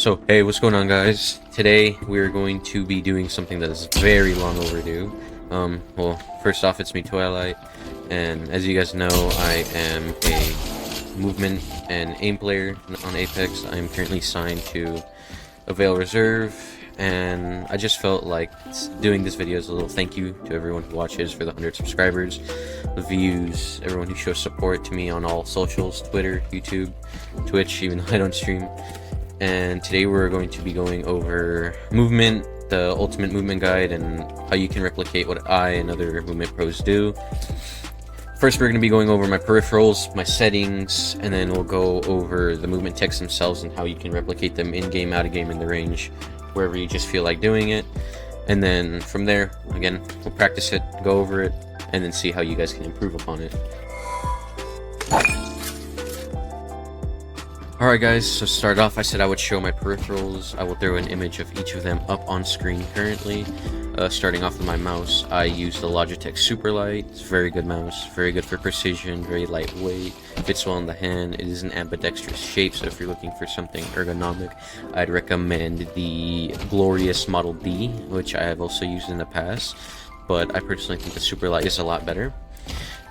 So, hey, what's going on, guys? Today, we're going to be doing something that is very long overdue. Well, first off, it's me, Twilight, and as you guys know, I am a movement and aim player on Apex. I am currently signed to AVAIL Reserve, and I just felt like doing this video as a little thank you to everyone who watches for the 100 subscribers, the views, everyone who shows support to me on all socials, Twitter, YouTube, Twitch, even though I don't stream. And today we're going to be going over movement, the ultimate movement guide, and how you can replicate what I and other movement pros do. First, we're going to be going over my peripherals, my settings, and then we'll go over the movement techs themselves and how you can replicate them in-game, out-of-game, in the range, wherever you just feel like doing it. And then from there, again, we'll practice it, go over it, and then see how you guys can improve upon it. Alright guys, so to start off, I said I would show my peripherals. I will throw an image of each of them up on screen currently. Starting off with my mouse, I use the Logitech Superlight. It's a very good mouse, very good for precision, very lightweight, fits well in the hand. It is an ambidextrous shape, so if you're looking for something ergonomic, I'd recommend the Glorious Model B, which I have also used in the past, but I personally think the Superlight is a lot better.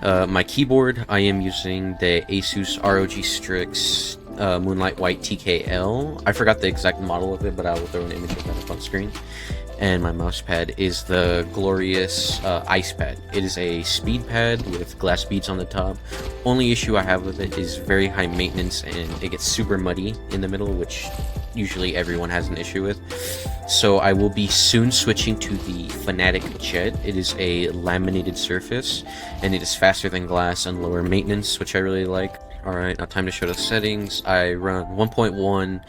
My keyboard, I am using the Asus ROG Strix Moonlight White TKL. I forgot the exact model of it, but I will throw an image of that up on screen. And my mouse pad is the Glorious Ice Pad. It is a speed pad with glass beads on the top. Only issue I have with it is very high maintenance and it gets super muddy in the middle, which usually everyone has an issue with. So I will be soon switching to the Fanatic Jet. It is a laminated surface and it is faster than glass and lower maintenance, which I really like. Alright, now time to show the settings. I run 1.1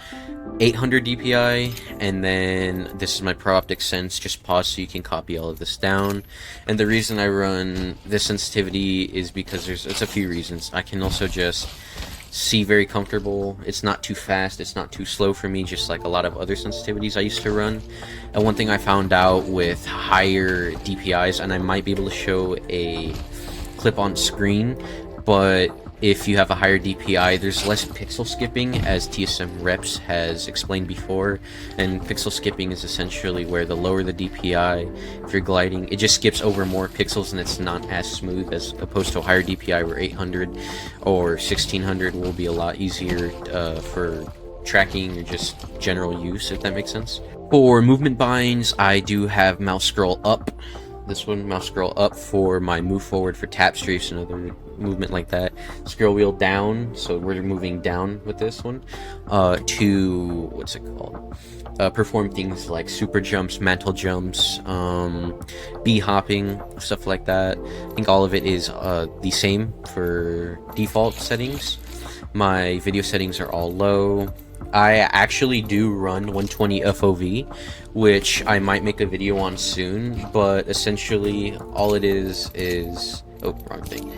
800 DPI, and then this is my Pro Optics Sense. Just pause so you can copy all of this down. And the reason I run this sensitivity is because it's a few reasons. I can also just see very comfortable. It's not too fast, it's not too slow for me, just like a lot of other sensitivities I used to run. And one thing I found out with higher DPIs, and I might be able to show a clip on screen, but if you have a higher DPI, there's less pixel skipping, as TSM Reps has explained before. And pixel skipping is essentially where the lower the DPI, if you're gliding, it just skips over more pixels and it's not as smooth as opposed to a higher DPI where 800 or 1600 will be a lot easier for tracking or just general use, if that makes sense. For movement binds, I do have mouse scroll up. This one, mouse scroll up for my move forward for tap strafes and other movement like that. Scroll wheel down, so we're moving down with this one, to, what's it called? Perform things like super jumps, mantle jumps, bee hopping, stuff like that. I think all of it is the same for default settings. My video settings are all low. I actually do run 120 FOV, which I might make a video on soon, but essentially all it is, oh, wrong thing.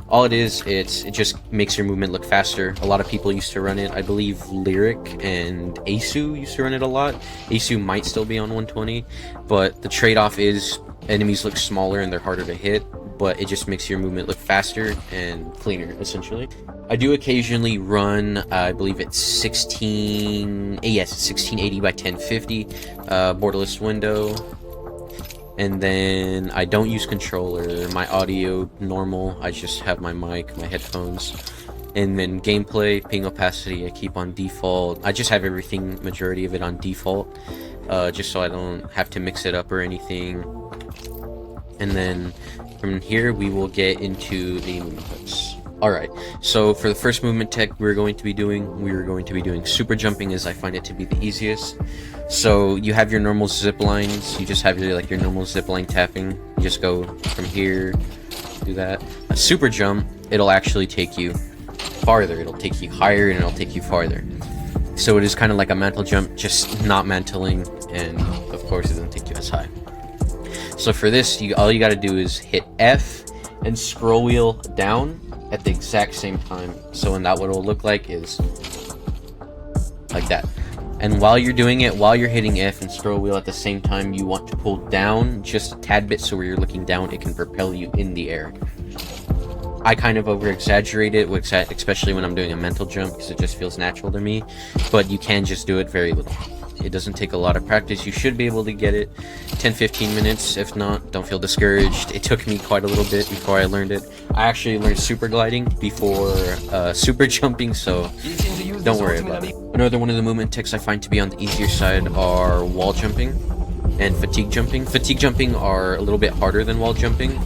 All it is, it just makes your movement look faster. A lot of people used to run it. I believe Lyric and Asu used to run it a lot. Asu might still be on 120, but the trade-off is enemies look smaller and they're harder to hit, but it just makes your movement look faster and cleaner, essentially. I do occasionally run, I believe it's 1680 by 1050, borderless window. And then I don't use controller, my audio normal, I just have my mic, my headphones. And then gameplay, ping opacity, I keep on default. I just have everything, majority of it on default, just so I don't have to mix it up or anything. And then from here we will get into the movement cuts. Alright, so for the first movement tech we're going to be doing super jumping, as I find it to be the easiest. So you have your normal zip lines, you just have your normal zip line tapping. You just go from here, do that. A super jump, it'll actually take you farther, it'll take you higher and it'll take you farther. So it is kind of like a mantle jump, just not mantling, and of course it doesn't take you as high. So for this, all you gotta do is hit F and scroll wheel down at the exact same time. So in that, what it'll look like is like that. And while you're doing it, while you're hitting F and scroll wheel at the same time, you want to pull down just a tad bit, so where you're looking down, it can propel you in the air. I kind of over-exaggerate it, especially when I'm doing a mental jump, because it just feels natural to me. But you can just do it very little. It doesn't take a lot of practice. You should be able to get it 10-15 minutes. If not, don't feel discouraged. It took me quite a little bit before I learned it. I actually learned super gliding before super jumping, so don't worry about it. Another one of the movement techs I find to be on the easier side are wall jumping and fatigue jumping. Fatigue jumping are a little bit harder than wall jumping,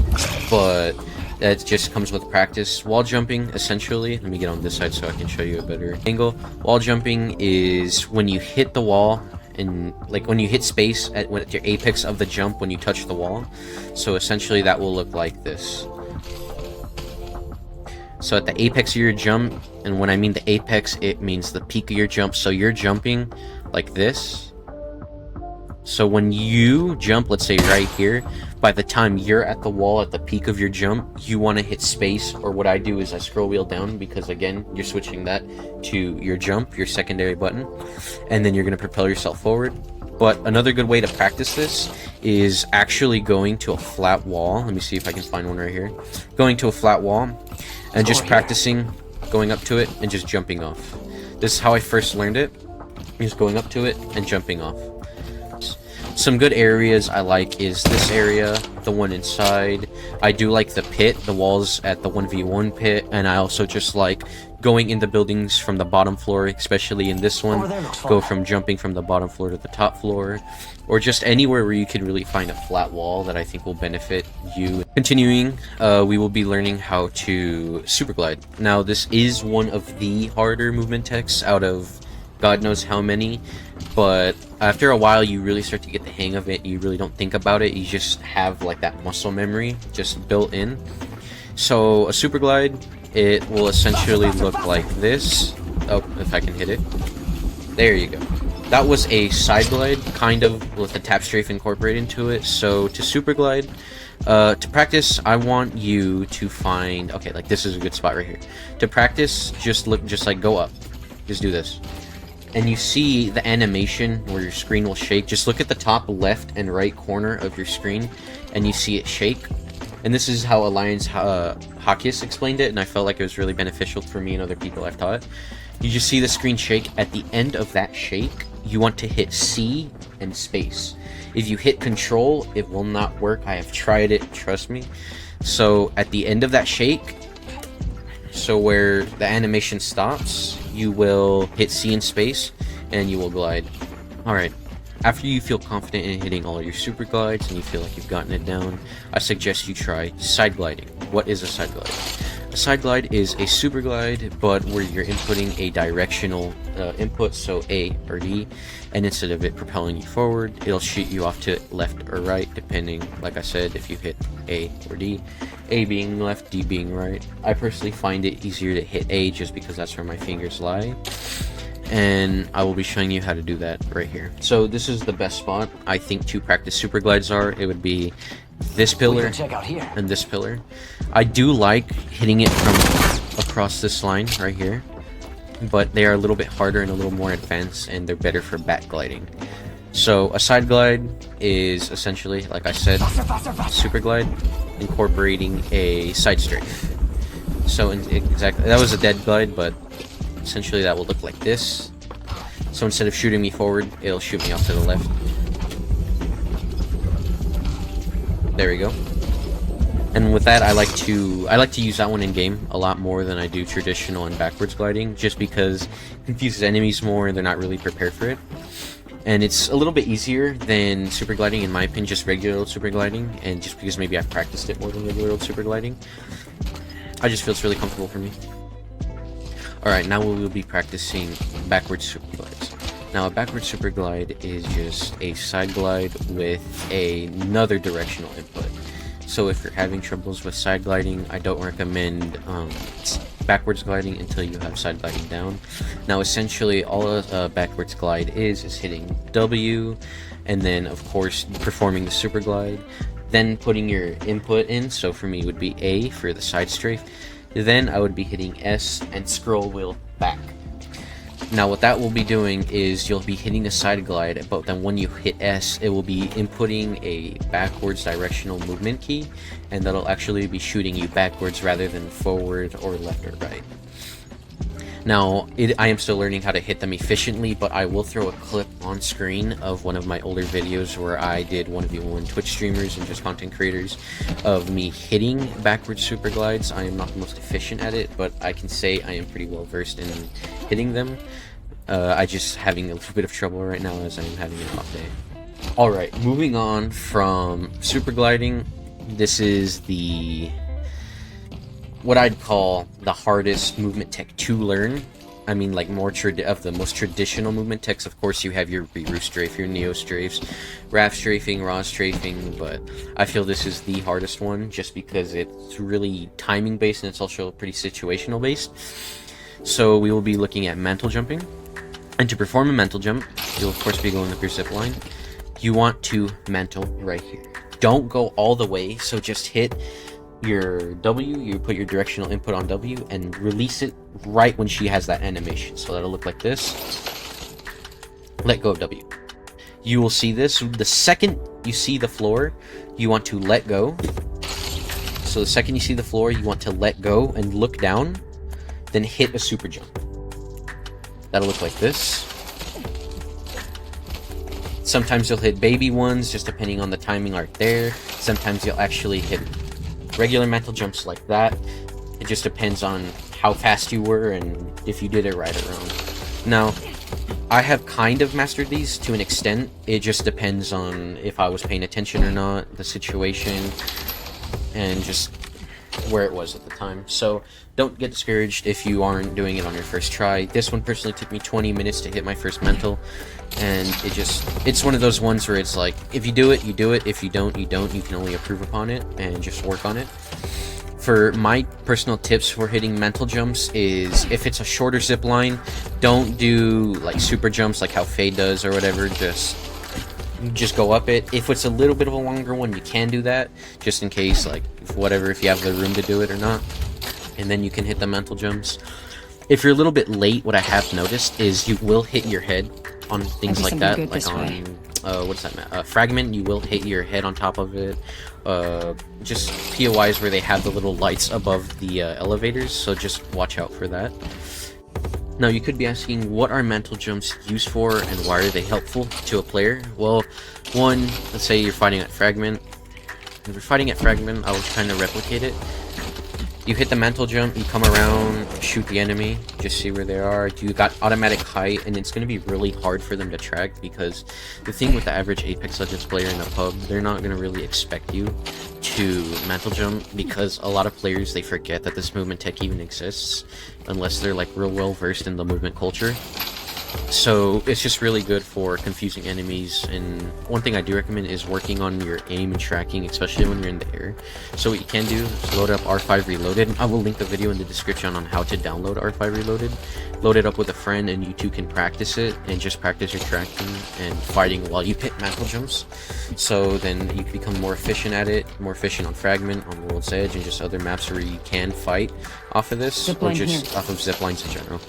but that just comes with practice. Wall jumping, essentially, let me get on this side so I can show you a better angle. Wall jumping is when you hit the wall, and like when you hit space at your apex of the jump when you touch the wall. So essentially that will look like this. So at the apex of your jump, and when I mean the apex, it means the peak of your jump. So you're jumping like this. So when you jump, let's say right here, by the time you're at the wall at the peak of your jump, you want to hit space, or what I do is I scroll wheel down, because again, you're switching that to your jump, your secondary button, and then you're going to propel yourself forward. But another good way to practice this is actually going to a flat wall. Let me see if I can find one right here. Going to a flat wall and just practicing going up to it and just jumping off. This is how I first learned it, just going up to it and jumping off. Some good areas I like is this area, the one inside. I do like the pit, the walls at the 1v1 pit, and I also just like going in the buildings from the bottom floor, especially in this one. Go from jumping from the bottom floor to the top floor, or just anywhere where you can really find a flat wall that I think will benefit you. Continuing, we will be learning how to super glide. Now this is one of the harder movement techs out of God knows how many, but after a while you really start to get the hang of it. You really don't think about it, you just have like that muscle memory just built in. So a super glide, it will essentially look like this. Oh, if I can hit it, there you go. That was a side glide, kind of with the tap strafe incorporated into it. So to super glide, to practice, I want you to find, okay, like this is a good spot right here. To practice, just like go up, just do this. And you see the animation where your screen will shake. Just look at the top left and right corner of your screen, and you see it shake. And this is how Alliance Hawkius explained it, and I felt like it was really beneficial for me and other people I've taught. You just see the screen shake. At the end of that shake, you want to hit C and space. If you hit Control, it will not work. I have tried it, trust me. So at the end of that shake, so where the animation stops, you will hit C in space and you will glide. Alright, after you feel confident in hitting all your super glides and you feel like you've gotten it down, I suggest you try side gliding. What is a side glide? A side glide is a super glide, but where you're inputting a directional input, so A or D, and instead of it propelling you forward, it'll shoot you off to left or right, depending, like I said, if you hit A or D. A being left, D being right. I personally find it easier to hit A just because that's where my fingers lie. And I will be showing you how to do that right here. So this is the best spot, I think, to practice super glides are. It would be this pillar and this pillar. I do like hitting it from across this line right here, but they are a little bit harder and a little more advanced, and they're better for back gliding. So a side glide is essentially, like I said, super glide incorporating a side strafe. So exactly, that was a dead glide, but essentially that will look like this. So instead of shooting me forward, it'll shoot me off to the left. There we go. And with that, I like to use that one in game a lot more than I do traditional and backwards gliding, just because it confuses enemies more and they're not really prepared for it. And it's a little bit easier than super gliding, in my opinion, just regular old super gliding, and just because maybe I've practiced it more than regular old super gliding, I just feel it's really comfortable for me. Alright, now we will be practicing backwards super glides. Now a backwards super glide is just a side glide with another directional input. So if you're having troubles with side gliding, I don't recommend backwards gliding until you have side gliding down. Now essentially all a backwards glide is hitting W, and then of course performing the super glide, then putting your input in. So for me it would be A for the side strafe, then I would be hitting S and scroll wheel back. Now what that will be doing is you'll be hitting a side glide, but then when you hit S, it will be inputting a backwards directional movement key, and that'll actually be shooting you backwards rather than forward or left or right. Now, I am still learning how to hit them efficiently, but I will throw a clip on screen of one of my older videos where I did 1v1 Twitch streamers and just content creators of me hitting backwards super glides. I am not the most efficient at it, but I can say I am pretty well versed in hitting them. I just having a little bit of trouble right now as I am having an off day. Alright, moving on from super gliding, this is what I'd call the hardest movement tech to learn. I mean, like, of the most traditional movement techs, of course, you have your Roost strafe, your Neo strafes, RAF strafing, RAW strafing, but I feel this is the hardest one just because it's really timing based and it's also pretty situational based. So we will be looking at mental jumping. And to perform a mental jump, you'll of course be going up your zip line. You want to mental right here. Don't go all the way, so just hit your W, you put your directional input on W, and release it right when she has that animation. So that'll look like this. Let go of W. You will see this. The second you see the floor, you want to let go. So the second you see the floor, you want to let go and look down, then hit a super jump. That'll look like this. Sometimes you'll hit baby ones, just depending on the timing right there. Sometimes you'll actually hit regular mental jumps like that. It just depends on how fast you were and if you did it right or wrong. Now, I have kind of mastered these to an extent. It just depends on if I was paying attention or not, the situation, and just where it was at the time. So don't get discouraged if you aren't doing it on your first try. This one personally took me 20 minutes to hit my first mental, and it's one of those ones where it's like, if you do it, you do it. If you don't, you don't. You can only improve upon it and just work on it. For my personal tips for hitting mental jumps is, if it's a shorter zip line, don't do like super jumps like how Fade does or whatever. Just go up it. If it's a little bit of a longer one, you can do that, just in case, like, if you have the room to do it or not, and then you can hit the mental jumps. If you're a little bit late, what I have noticed is you will hit your head on things like that, like on what's that, fragment. You will hit your head on top of it. Just POIs where they have the little lights above the elevators, so just watch out for that. Now, you could be asking, what are mental jumps used for and why are they helpful to a player? Well, one, let's say you're fighting at fragment. If you're fighting at fragment, I will kind of replicate it. You hit the mental jump, you come around, shoot the enemy, just see where they are. You got automatic height, and it's going to be really hard for them to track, because the thing with the average Apex Legends player in a pub, they're not going to really expect you to mental jump, because a lot of players, they forget that this movement tech even exists, unless they're like real well versed in the movement culture. So it's just really good for confusing enemies, and one thing I do recommend is working on your aim and tracking, especially when you're in the air. So what you can do is load up R5 Reloaded. I will link the video in the description on how to download R5 Reloaded. Load it up with a friend and you two can practice it, and just practice your tracking and fighting while you hit mental jumps. So then you can become more efficient at it, more efficient on Fragment, on World's Edge, and just other maps where you can fight off of this, or just off of ziplines in general.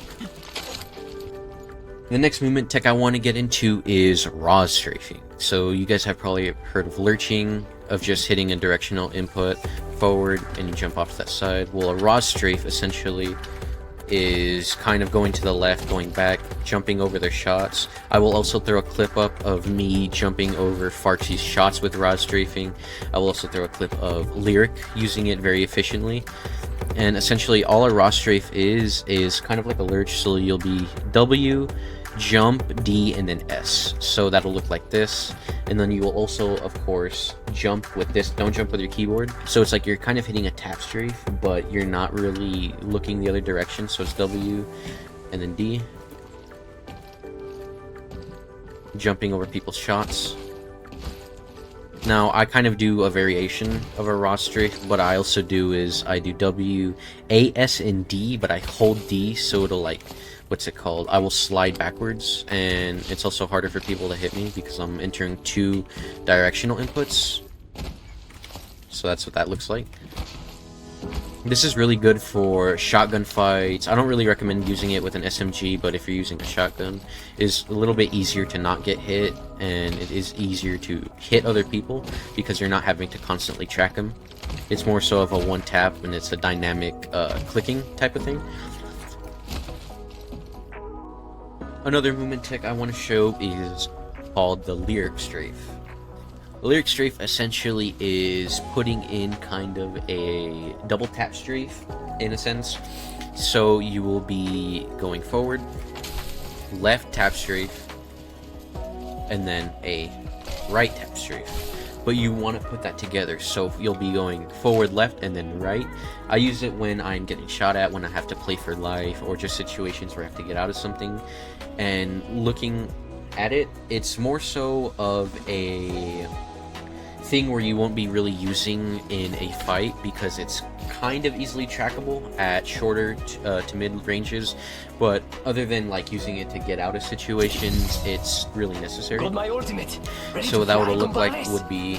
The next movement tech I want to get into is RAW strafing. So you guys have probably heard of lurching, of just hitting a directional input forward and you jump off to that side. Well, a RAW strafe essentially is kind of going to the left, going back, jumping over their shots. I will also throw a clip up of me jumping over Farchi's shots with RAW strafing. I will also throw a clip of Lyric using it very efficiently. And essentially all a RAW strafe is kind of like a lurch, so you'll be W, jump, D, and then S. So that'll look like this. And then you will also, of course, jump with this. Don't jump with your keyboard. So it's like you're kind of hitting a tap strafe, but you're not really looking the other direction. So it's W and then D. Jumping over people's shots. Now, I kind of do a variation of a RAW strafe. What I also do is I do W, A, S, and D, but I hold D so it'll like, what's it called? I will slide backwards, and it's also harder for people to hit me because I'm entering two directional inputs. So that's what that looks like. This is really good for shotgun fights. I don't really recommend using it with an SMG, but if you're using a shotgun, it's a little bit easier to not get hit, and it is easier to hit other people because you're not having to constantly track them. It's more so of a one tap, and it's a dynamic clicking type of thing. Another movement tech I want to show is called the lyric strafe. The lyric strafe essentially is putting in kind of a double tap strafe in a sense. So you will be going forward, left tap strafe, and then a right tap strafe. But you want to put that together, so you'll be going forward, left, and then right. I use it when I'm getting shot at, when I have to play for life, or just situations where I have to get out of something. And looking at it, it's more so of a thing where you won't be really using in a fight because it's kind of easily trackable at shorter to mid ranges, but other than like using it to get out of situations, it's really necessary. Got my ultimate. So that would look like would be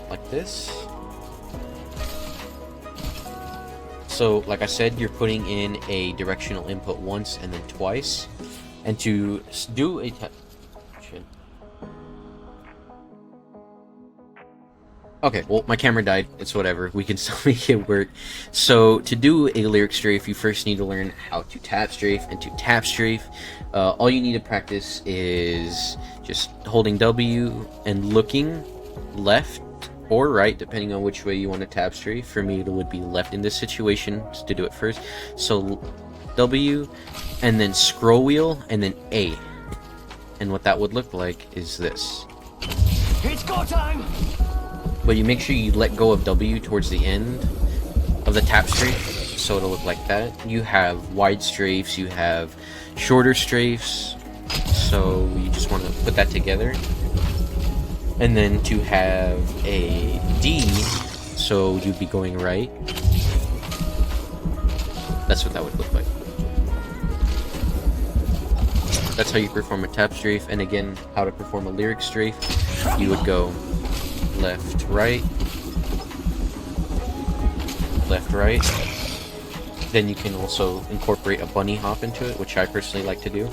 like this. So like I said, you're putting in a directional input once and then twice, and to do a Okay, well, my camera died. It's whatever. We can still make it work. So, to do a lyric strafe, you first need to learn how to tap strafe and to tap strafe. All you need to practice is just holding W and looking left or right, depending on which way you want to tap strafe. For me, it would be left in this situation to do it first. So, W, and then scroll wheel, and then A. And what that would look like is this. It's go time! But you make sure you let go of W towards the end of the tap strafe, so it'll look like that. You have wide strafes, you have shorter strafes, so you just want to put that together. And then to have a D, so you'd be going right. That's what that would look like. That's how you perform a tap strafe, and again, how to perform a lyric strafe. You would go left, right, left, right. Then you can also incorporate a bunny hop into it, which I personally like to do.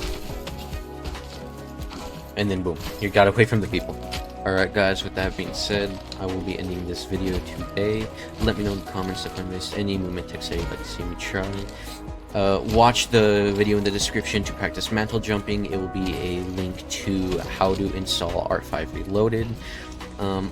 And then boom, you got away from the people. Alright guys, with that being said, I will be ending this video today. Let me know in the comments if I missed any movement techs that you'd like to see me try. Watch the video in the description to practice mantle jumping. It will be a link to how to install R5 Reloaded.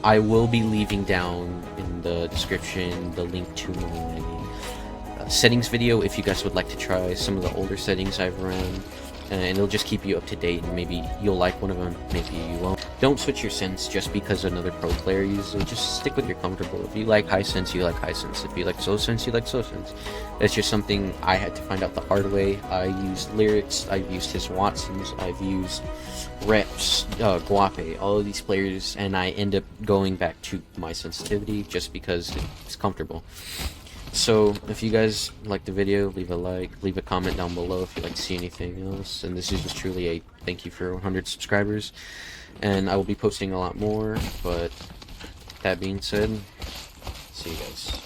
I will be leaving down in the description the link to my settings video if you guys would like to try some of the older settings I've run, and it'll just keep you up to date, and maybe you'll like one of them, maybe you won't. Don't switch your sense just because another pro player uses it. Just stick with your comfortable. If you like high sense, you like high sense. If you like slow sense, you like slow sense. That's just something I had to find out the hard way. I used lyrics, I've used his Watsons, I've used reps, Guape, all of these players, and I end up going back to my sensitivity just because it's comfortable. So if you guys like the video, leave a like, leave a comment down below if you'd like to see anything else. And this is just truly a thank you for 100 subscribers, and I will be posting a lot more. But that being said, see you guys.